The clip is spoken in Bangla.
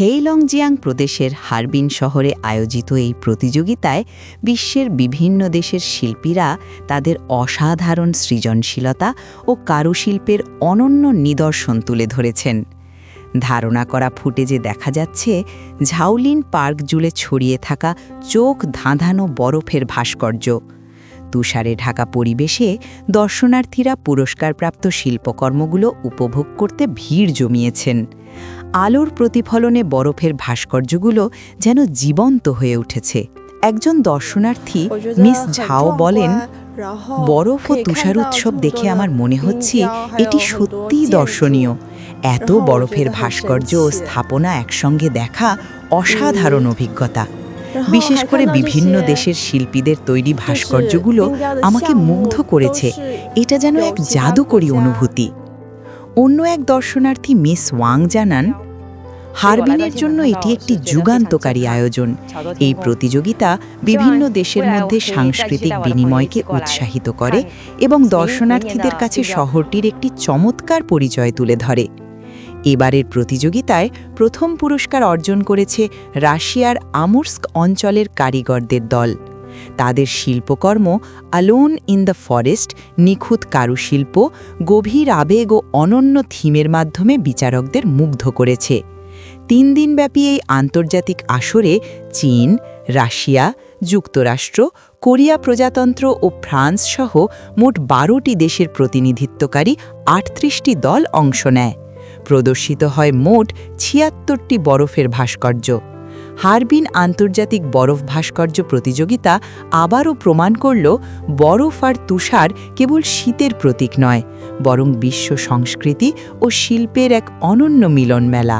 হেইলংজিয়াং প্রদেশের হারবিন শহরে আয়োজিত এই প্রতিযোগিতায় বিশ্বের বিভিন্ন দেশের শিল্পীরা তাদের অসাধারণ সৃজনশীলতা ও কারুশিল্পের অনন্য নিদর্শন তুলে ধরেছেন। ধারণা করা ফুটেজে দেখা যাচ্ছে ঝাওলিন পার্ক জুড়ে ছড়িয়ে থাকা চোখ ধাঁধানো বরফের ভাস্কর্য। তুষারে ঢাকা পরিবেশে দর্শনার্থীরা পুরস্কারপ্রাপ্ত শিল্পকর্মগুলো উপভোগ করতে ভিড় জমিয়েছেন। আলোর প্রতিফলনে বরফের ভাস্কর্যগুলো যেন জীবন্ত হয়ে উঠেছে। একজন দর্শনার্থী মিস ঝাও বলেন, বরফ ও তুষার উৎসব দেখে আমার মনে হচ্ছে এটি সত্যিই দর্শনীয়। এত বরফের ভাস্কর্য ও স্থাপনা একসঙ্গে দেখা অসাধারণ অভিজ্ঞতা। বিশেষ করে বিভিন্ন দেশের শিল্পীদের তৈরি ভাস্কর্যগুলো আমাকে মুগ্ধ করেছে। এটা যেন এক জাদুকরী অনুভূতি। অন্য এক দর্শনার্থী মিস ওয়াং জানান, হারবিনের জন্য এটি একটি যুগান্তকারী আয়োজন। এই প্রতিযোগিতা বিভিন্ন দেশের মধ্যে সাংস্কৃতিক বিনিময়কে উৎসাহিত করে এবং দর্শনার্থীদের কাছে শহরটির একটি চমৎকার পরিচয় তুলে ধরে। এবারের প্রতিযোগিতায় প্রথম পুরস্কার অর্জন করেছে রাশিয়ার আমুর্স্ক অঞ্চলের কারিগরদের দল। তাদের শিল্পকর্ম অ্যালোন ইন দ্য ফরেস্ট নিখুঁত কারুশিল্প, গভীর আবেগ ও অনন্য থিমের মাধ্যমে বিচারকদের মুগ্ধ করেছে। 3 দিনব্যাপী এই আন্তর্জাতিক আসরে চীন, রাশিয়া, যুক্তরাষ্ট্র, কোরিয়া প্রজাতন্ত্র ও ফ্রান্স সহ মোট 12টি দেশের প্রতিনিধিত্বকারী 38টি দল অংশ নেয়। প্রদর্শিত হয় মোট 76টি বরফের ভাস্কর্য। হারবিন আন্তর্জাতিক বরফ ভাস্কর্য প্রতিযোগিতা আবারও প্রমাণ করল, বরফ আর তুষার কেবল শীতের প্রতীক নয়, বরং বিশ্ব সংস্কৃতি ও শিল্পের এক অনন্য মিলন মেলা।